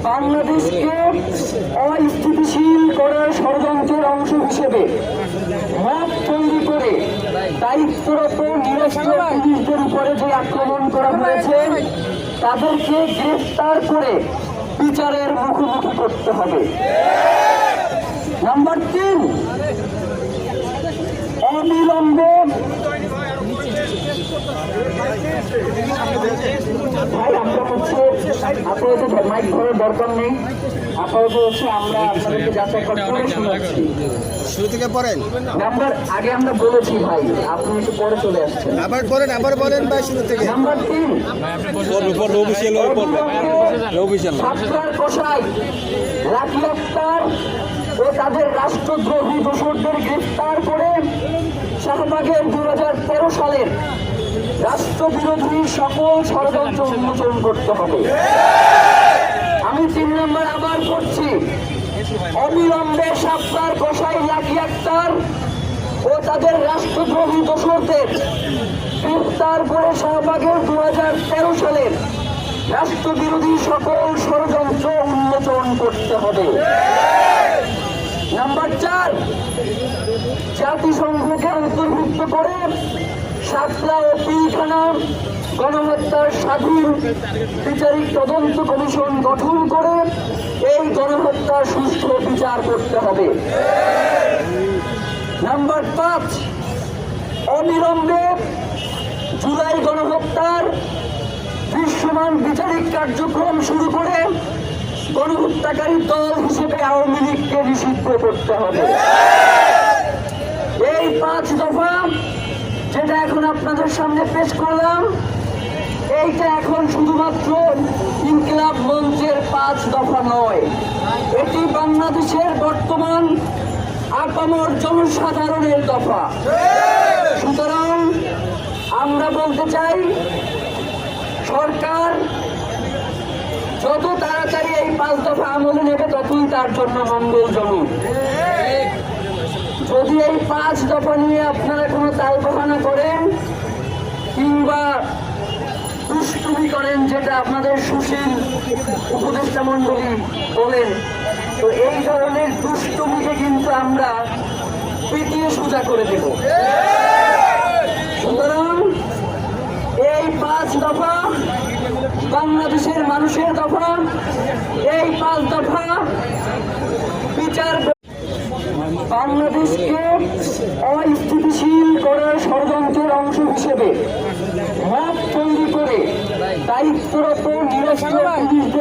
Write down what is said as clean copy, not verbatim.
বাংলাদেশকে অস্থিতিশীল করার ষড়যন্ত্রের অংশ হিসেবে মত তৈরি করে দায়িত্বরত নিরস্ত্র পুলিশদের উপরে যে আক্রমণ করা হয়েছে তাদেরকে গ্রেফতার করে বিচারের মুখোমুখি করতে হবে। নাম্বার 3, অবিলম্বে ভাই আমরা হচ্ছে আপনাদের মাইক ধরার দরকার নেই, আপাতত হচ্ছে আমরা আপনাদেরকে যাচাই করে শোনাচ্ছি। শুরু থেকে পড়েন। নাম্বার আগে আমরা বলেছি ভাই, আপনি একটু পরে চলে আসছেন। আবার বলেন ভাই শুরু থেকে। নাম্বার 3, ছাত্রার কসাই রাকিব আক্তার ও তাদের রাষ্ট্রদ্রোহী দোষরদের গ্রেফতার করে শাহবাগের 2013 সালের রাষ্ট্রবিরোধী সকল ষড়যন্ত্র উন্মোচন করতে হবে। আমি 3 নম্বর আবার পড়ছি, অবিলম্বে ছাত্রার কসাই রাকিব আক্তার ও তাদের রাষ্ট্রদ্রোহী দোষরদের গ্রেফতার করে শাহবাগের 2013 সালের রাষ্ট্রবিরোধী সকল ষড়যন্ত্র উন্মোচন করতে হবে। নাম্বার 4, জাতিসংঘকে অন্তর্ভুক্ত করে শাপলা ও পিলখানা গণহত্যার স্বাধীন বিচারিক তদন্ত কমিশন গঠন করে এই গণহত্যার সুষ্ঠু বিচার করতে হবে। নাম্বার 5, অবিলম্বে জুলাই গণহত্যার দৃশ্যমান বিচারিক কার্যক্রম শুরু করে গণহত্যাকারী দল হিসেবে আওয়ামী লীগকে নিষিদ্ধ করতে হবে। এই 5 দফা যেটা এখন আপনাদের সামনে পেশ করলাম, এইটা এখন শুধুমাত্র ইনকিলাব মঞ্চের 5 দফা নয়, এটি বাংলাদেশের বর্তমান আপামর জনসাধারণের দফা। সুতরাং আমরা বলতে চাই, সরকার যত তাড়াতাড়ি এই 5 দফা আমলে নেবে ততই তার জন্য মঙ্গলজনক। যদি এই 5 দফা নিয়ে আপনারা কোনো তালবাহানা করেন কিংবা দুষ্টুমি করেন, যেটা আপনাদের সুশীল উপদেষ্টা মণ্ডলী বলেন, তো এই ধরনের দুষ্টুমিকে কিন্তু আমরা পিটিয়ে সোজা করে দেব। সুতরাং এই 5 দফা বাংলাদেশের মানুষের দফা, এই 5 দফা বিচার বাংলাদেশকে অস্থিতিশীল করার ষড়যন্ত্রের অংশ হিসেবে মত তৈরি করে দায়িত্বরত নিরস্ত্র পুলিশদের